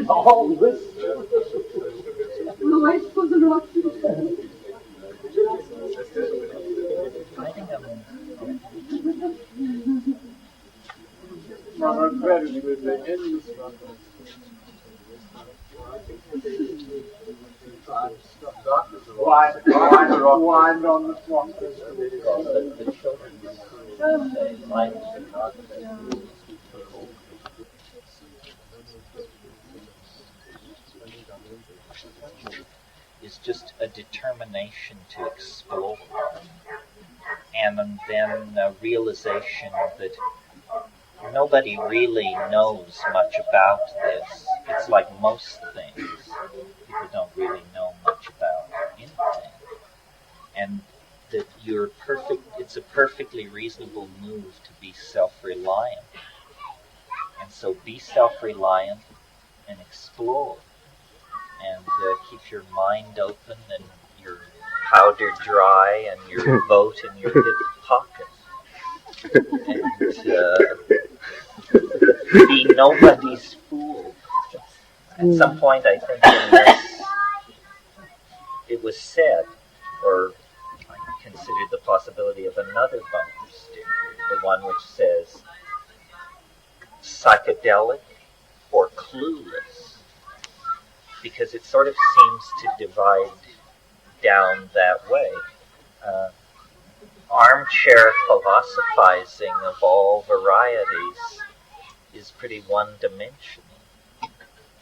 All this. Well, I suppose a lot to I think I'm Not credited with the endless wind on the clock. the children say life is not is just a determination to explore, and then a realization that nobody really knows much about this. It's like most things. People don't really know much about anything. And that it's a perfectly reasonable move to be self-reliant. And so be self-reliant and explore. And keep your mind open and your powder dry and your boat in your hip pocket. And be nobody's fool. At some point, I think in this, it was said, or I considered the possibility of another bumper sticker, the one which says, psychedelic or clueless, because it sort of seems to divide down that way. Armchair philosophizing of all varieties is pretty one-dimensional.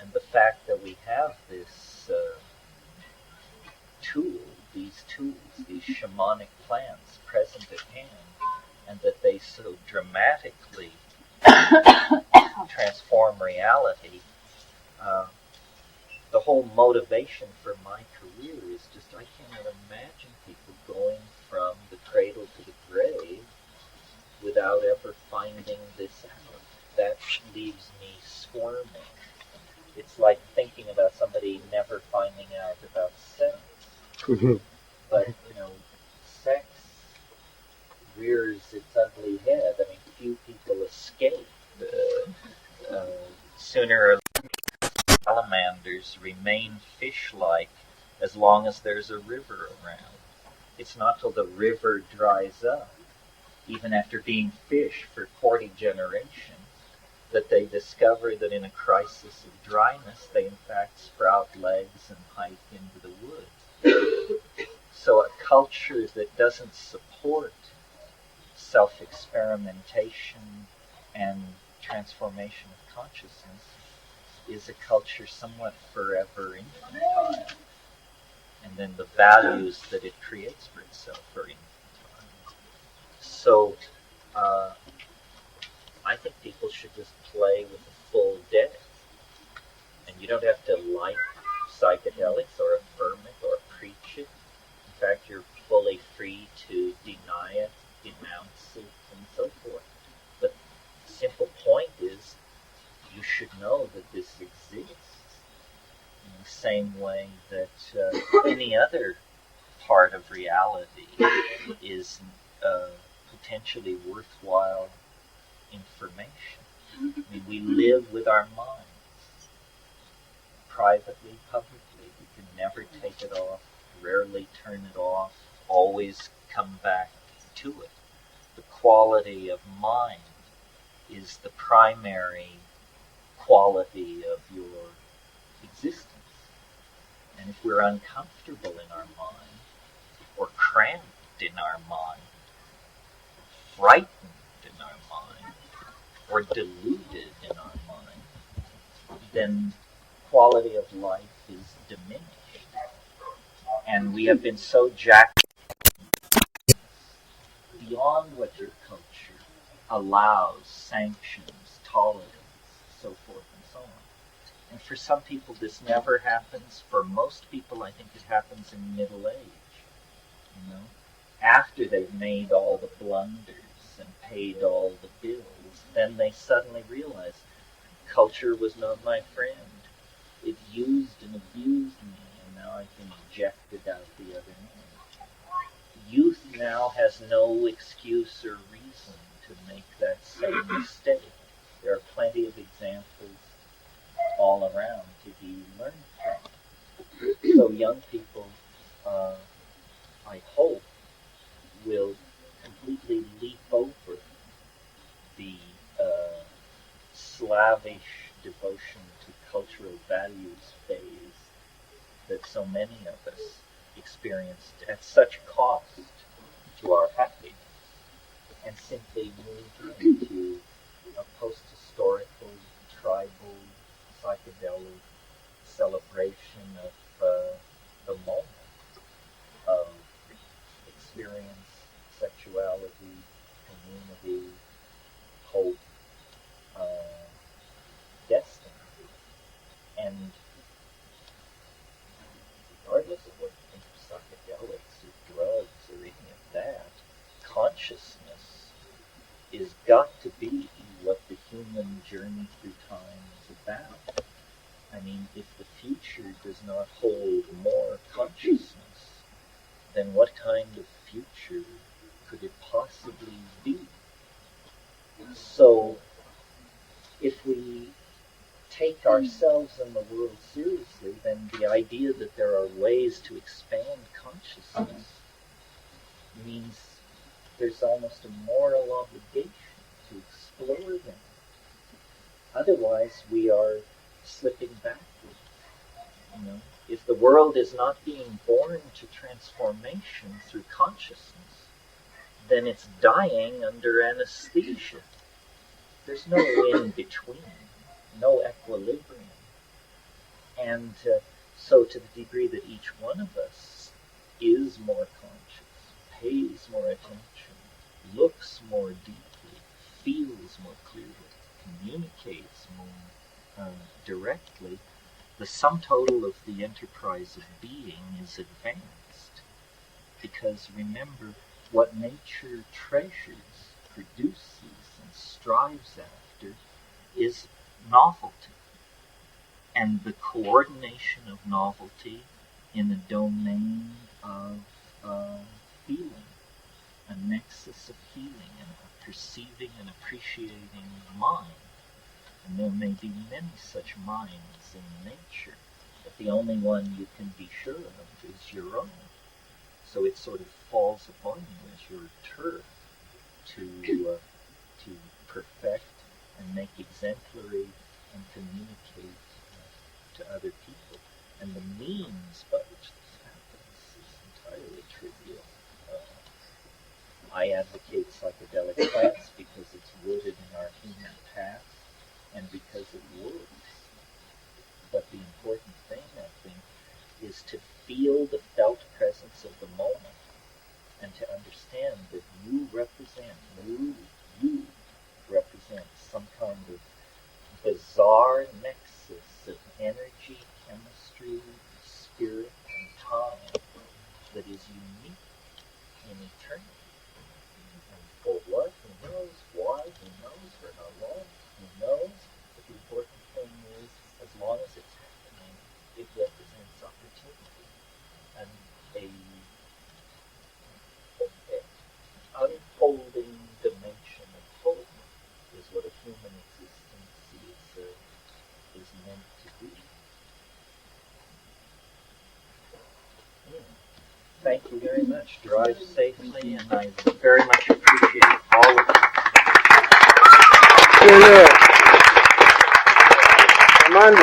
And the fact that we have this these shamanic plants present at hand, and that they so dramatically transform reality, the whole motivation for my career is just, I cannot imagine people going from the cradle to the grave without ever finding this out. That leaves me squirming. It's like thinking about somebody never finding out about sex. But, sex rears its ugly head. I mean, few people escape. Sooner or later, salamanders remain fish-like as long as there's a river around. It's not till the river dries up, even after being fish for 40 generations, that they discover that in a crisis of dryness, they in fact sprout legs and hike into the woods. So a culture that doesn't support self-experimentation and transformation of consciousness is a culture somewhat forever infantile. And then the values that it creates for itself are infantile. So I think people should just play with a full deck. And you don't have to like psychedelics or affirm it or preach it. In fact, you're fully free to deny it, denounce it, and so forth. But the simple point is, you should know that this exists in the same way that any other part of reality is potentially worthwhile information. I mean, we live with our minds, privately, publicly. We can never take it off, rarely turn it off, always come back to it. The quality of mind is the primary quality of your existence. And if we're uncomfortable in our mind, or cramped in our mind, frightened in our mind, or deluded in our mind, then quality of life is diminished. And we have been so jacked beyond what your culture allows, sanctions, tolerance, so forth and so on. And for some people this never happens. For most people, I think it happens in middle age. After they've made all the blunders and paid all the bills, then they suddenly realize culture was not my friend. It used and abused me, and now I can eject it out the other end. Youth now has no excuse or reason to make that same mistake. There are plenty of examples all around. young people, I hope, will completely leap over the slavish devotion to cultural values phase that so many of us experienced at such cost to our happiness, and simply move into a post-historical, tribal, psychedelic celebration of the moment of experience, sexuality, community, hope, destiny. And regardless of what you think of psychedelics or drugs or any of that, consciousness is got to be what the human journey through time is about. I mean, if the future does not hold more consciousness, then what kind of future could it possibly be? So, if we take ourselves and the world seriously, then the idea that there are ways to expand consciousness means there's almost a moral obligation to explore them. Otherwise, we are slipping backward. You know, if the world is not being born to transformation through consciousness, then it's dying under anesthesia. There's no in between, no equilibrium. And so to the degree that each one of us is more conscious, pays more attention, looks more deeply, feels more clearly, communicates more directly, the sum total of the enterprise of being is advanced. Because remember, what nature treasures, produces, and strives after is novelty. And the coordination of novelty in the domain of feeling, a nexus of feeling, and a perceiving and appreciating mind. And there may be many such minds in nature, but the only one you can be sure of is your own. So it sort of falls upon you as your turf to perfect and make exemplary and communicate to other people. And the means by which this happens is entirely trivial. I advocate psychedelic plants because it's rooted in our human past and because it works. But the important thing, I think, is to feel the felt presence of the moment and to understand that you represent some kind of bizarre nexus of energy, chemistry, spirit, and time that is unique in eternity. And for what? Who knows? Why? Who knows? For how long? Who knows? But the important thing is, as long as it's happening, it represents opportunity. And a unfolding dimension of hope is what a human existence is meant to be. Thank you very much. Drive safely, and I very much appreciate all of you. Come on,